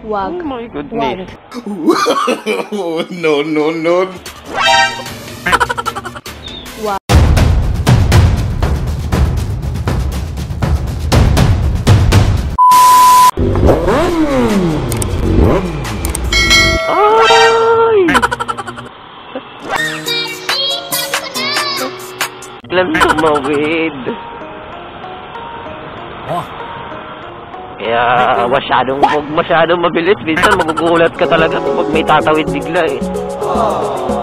Wag. Oh my goodness. No, no, no. Wag. Ay! Ilan tumawid? Oh. Kaya masyadong mabilis. Minsan magugulat ka talaga pag may tatawid bigla eh.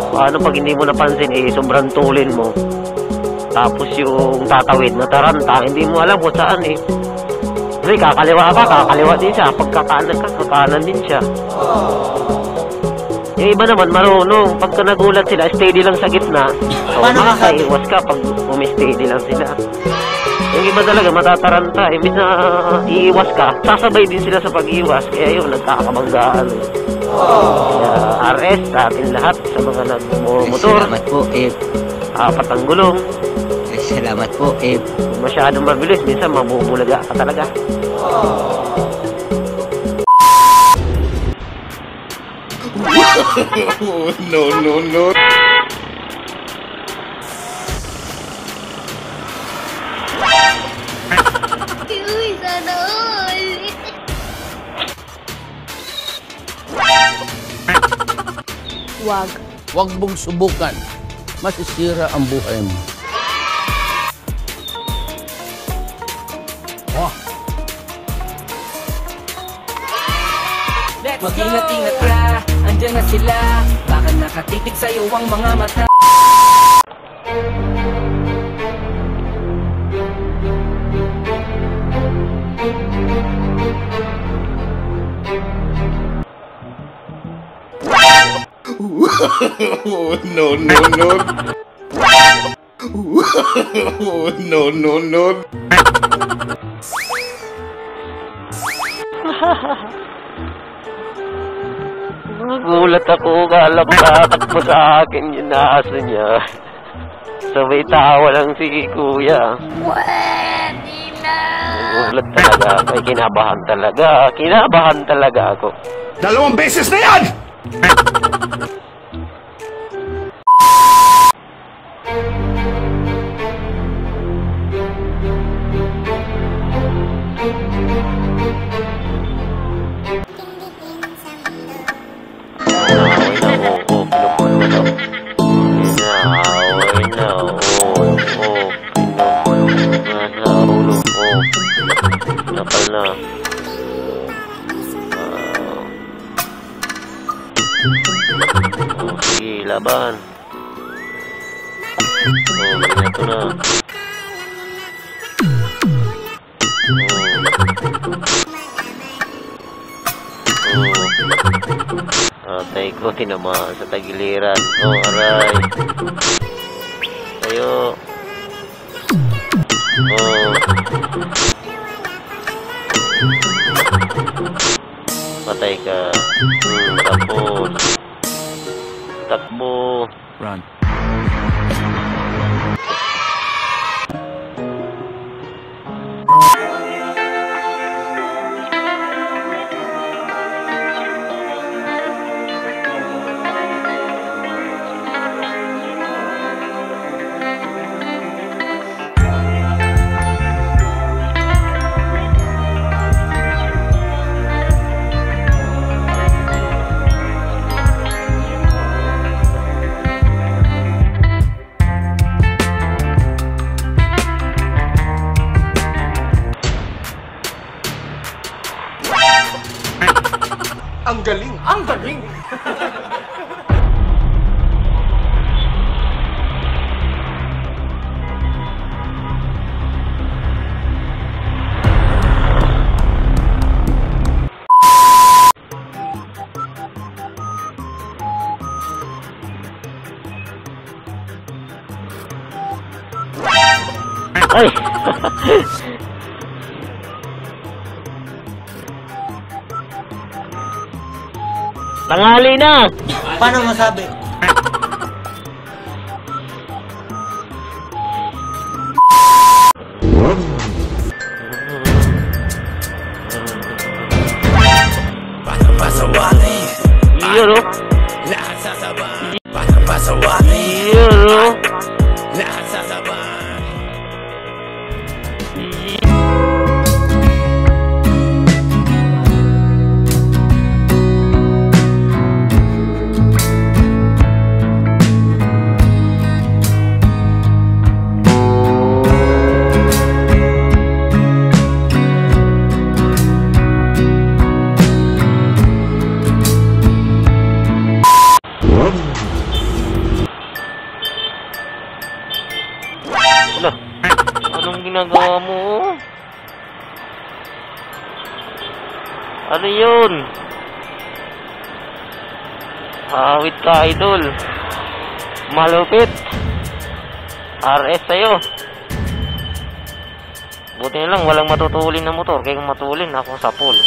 Paano pag hindi mo napansin eh, sobrang tulin mo. Tapos yung tatawid na taranta, hindi mo alam kung saan eh. Kasi kakaliwa din siya. Pag kakanan ka, kakanan din siya. Yung iba naman marunong. Pagka nagulat sila, steady lang sa gitna. O makakaiwas ka pag steady lang sila. Yung iba talaga matataranta. Imbis na iiwas ka, sasabay din sila sa pag-iwas. Kaya yun, nagkakabanggaan. Kaya arrest sa atin lahat sa mga nagmomotor. Salamat po, Ep. Apat ang gulong. Salamat po, Ep. Masyadong mabilis, minsan mabubulaga ka talaga. No, no, no. Uy, sana all. Wag. Huwag mong subukan. Masisira ang buhay mo. Oh. Mag-ingat-ingat ka, andyan na sila. Baka nakatitig sa'yo ang mga mata. No, no, no. No, no, no. Nagulat ako, kala ko tatakbo sa akin yung aso niya. Sabay tawa lang si kuya. Pwede na. Nagulat talaga ako, kinabahan talaga ako. 2 beses na yan! Sige, laban. Ganyan ito na. Atay ko, tinamaan sa tagiliran. Aray. Tayo. Patay ka. Tapos. Takbo. Run. Ang galing! Ang galing! Ay! Tanghali na! Paano masabi? Paano Yun, oh. Yun, oh. Wala. Anong ginagawa mo? Ano yun? Awit ka, idol. Malupit. RS sa'yo. Buti na lang walang matutulin na motor. Kaya kung matulin, ako sa pool.